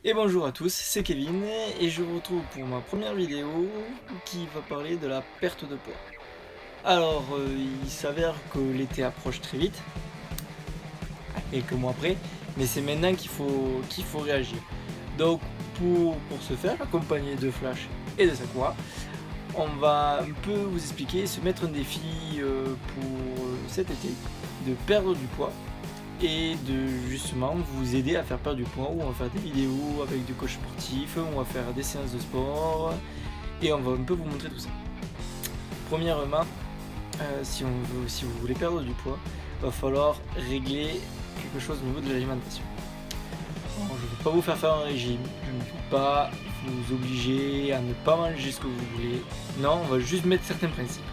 Et bonjour à tous, c'est Kevin et je vous retrouve pour ma première vidéo qui va parler de la perte de poids. Alors, il s'avère que l'été approche très vite, quelques mois après, mais c'est maintenant qu'il faut réagir. Donc, pour ce faire, accompagné de Flash et de Sakura, on va un peu vous expliquer, se mettre un défi pour cet été, de perdre du poids et de justement vous aider à faire perdre du poids, où on va faire des vidéos avec du coach sportif, on va faire des séances de sport et on va un peu vous montrer tout ça. Premièrement, si vous voulez perdre du poids, va falloir régler quelque chose au niveau de l'alimentation. Je ne vais pas vous faire un régime, je ne vais pas vous obliger à ne pas manger ce que vous voulez. Non, on va juste mettre certains principes.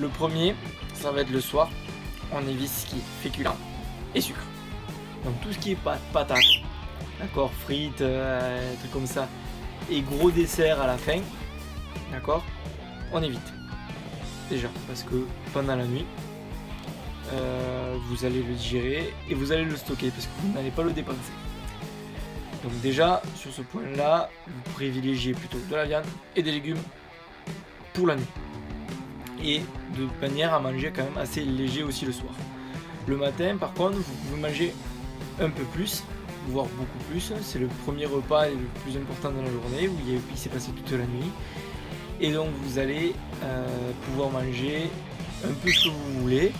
Le premier, ça va être le soir, on évite ce qui est féculent et sucre. Donc tout ce qui est patates, d'accord, frites, trucs comme ça, et gros dessert à la fin, d'accord, on évite. Déjà, parce que pendant la nuit, vous allez le digérer et vous allez le stocker parce que vous n'allez pas le dépenser. Donc déjà, sur ce point-là, vous privilégiez plutôt de la viande et des légumes pour la nuit. Et de manière à manger quand même assez léger aussi le soir. Le matin, par contre, vous pouvez manger un peu plus, voire beaucoup plus. C'est le premier repas le plus important dans la journée, où il s'est passé toute la nuit. Et donc vous allez pouvoir manger un peu ce que vous voulez.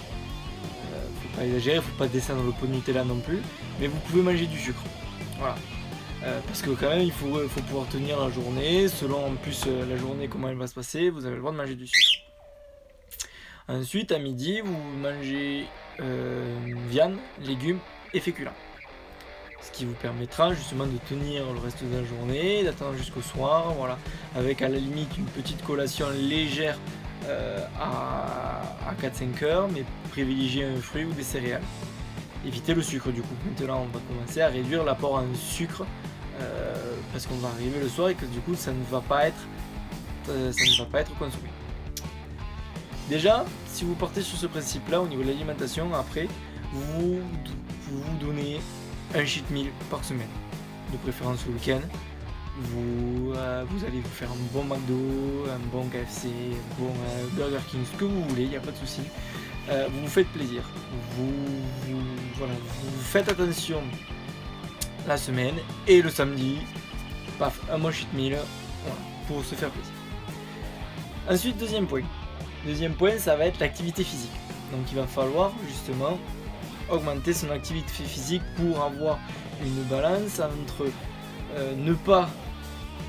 Faut pas exagérer, faut pas descendre le pot de Nutella non plus. Mais vous pouvez manger du sucre. Voilà. Parce que quand même, il faut pouvoir tenir la journée. Selon en plus la journée, comment elle va se passer, vous avez le droit de manger du sucre. Ensuite, à midi, vous mangez viande, légumes et féculents. Ce qui vous permettra justement de tenir le reste de la journée, d'attendre jusqu'au soir, voilà, avec à la limite une petite collation légère à 4-5 heures, mais privilégier un fruit ou des céréales. Évitez le sucre du coup. Maintenant, on va commencer à réduire l'apport en sucre parce qu'on va arriver le soir et que du coup, ça ne va pas être consommé. Déjà, si vous partez sur ce principe-là au niveau de l'alimentation, après, vous donnez un cheat meal par semaine, de préférence le week-end. Vous allez vous faire un bon McDo, un bon KFC, un bon Burger King, ce que vous voulez, il n'y a pas de souci. Vous vous faites plaisir, vous faites attention la semaine et le samedi, paf, un bon cheat meal, voilà, pour se faire plaisir. Ensuite, deuxième point, ça va être l'activité physique. Donc il va falloir justement augmenter son activité physique pour avoir une balance entre ne pas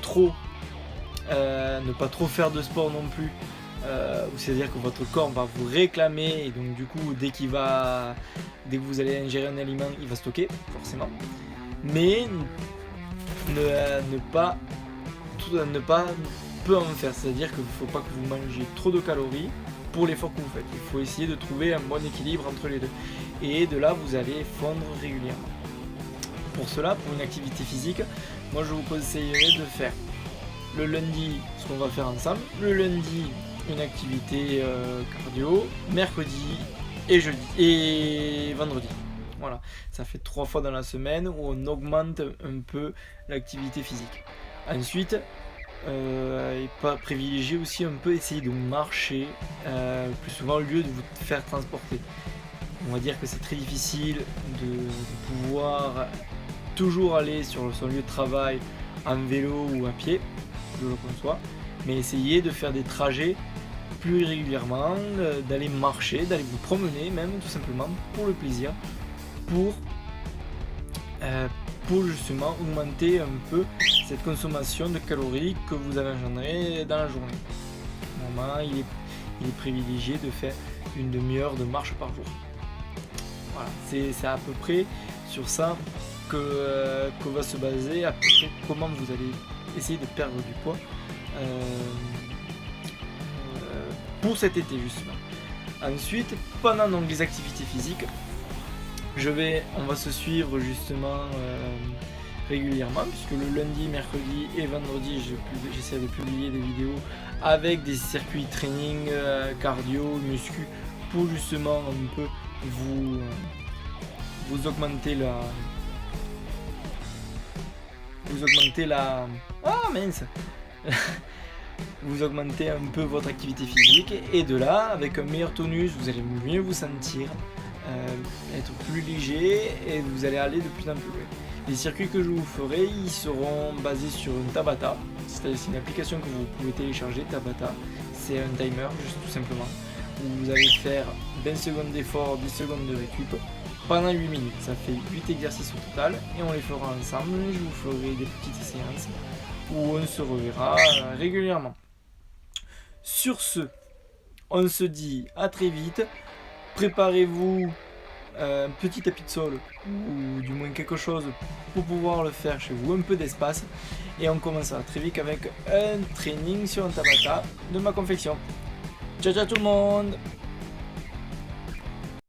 trop faire de sport non plus, c'est-à-dire que votre corps va vous réclamer et donc du coup dès que vous allez ingérer un aliment, il va stocker forcément, mais ne pas peu en faire, c'est-à-dire qu'il ne faut pas que vous mangiez trop de calories pour l'effort que vous faites. Il faut essayer de trouver un bon équilibre entre les deux. Et de là, vous allez fondre régulièrement. Pour cela, pour une activité physique, moi je vous conseillerais de faire le lundi ce qu'on va faire ensemble, le lundi une activité cardio, mercredi et jeudi et vendredi. Voilà, ça fait 3 fois dans la semaine où on augmente un peu l'activité physique. Ensuite, et pas privilégier aussi un peu, essayer de marcher plus souvent au lieu de vous faire transporter. On va dire que c'est très difficile de pouvoir toujours aller sur son lieu de travail en vélo ou à pied, je le conçois, mais essayez de faire des trajets plus régulièrement, d'aller marcher, d'aller vous promener même tout simplement pour le plaisir, pour justement augmenter un peu cette consommation de calories que vous avez engendrée dans la journée. Normalement, il est privilégié de faire une demi-heure de marche par jour. Voilà, c'est à peu près sur ça que va se baser à peu près comment vous allez essayer de perdre du poids pour cet été justement. Ensuite, pendant donc les activités physiques, on va se suivre justement régulièrement, puisque le lundi, mercredi et vendredi j'essaie de publier des vidéos avec des circuits training, cardio, muscu, pour justement un peu vous augmenter vous augmentez la... Ah mince vous augmentez un peu votre activité physique et de là, avec un meilleur tonus, vous allez mieux vous sentir, être plus léger et vous allez aller de plus en plus loin. Les circuits que je vous ferai, ils seront basés sur une Tabata, c'est une application que vous pouvez télécharger, Tabata, c'est un timer juste tout simplement, où vous allez faire 20 secondes d'effort, 10 secondes de récup pendant 8 minutes, ça fait 8 exercices au total et on les fera ensemble, je vous ferai des petites séances où on se reverra régulièrement. Sur ce, on se dit à très vite, préparez-vous un petit tapis de sol ou du moins quelque chose pour pouvoir le faire chez vous, un peu d'espace et on commencera très vite avec un training sur un Tabata de ma confection. Ciao ciao tout le monde!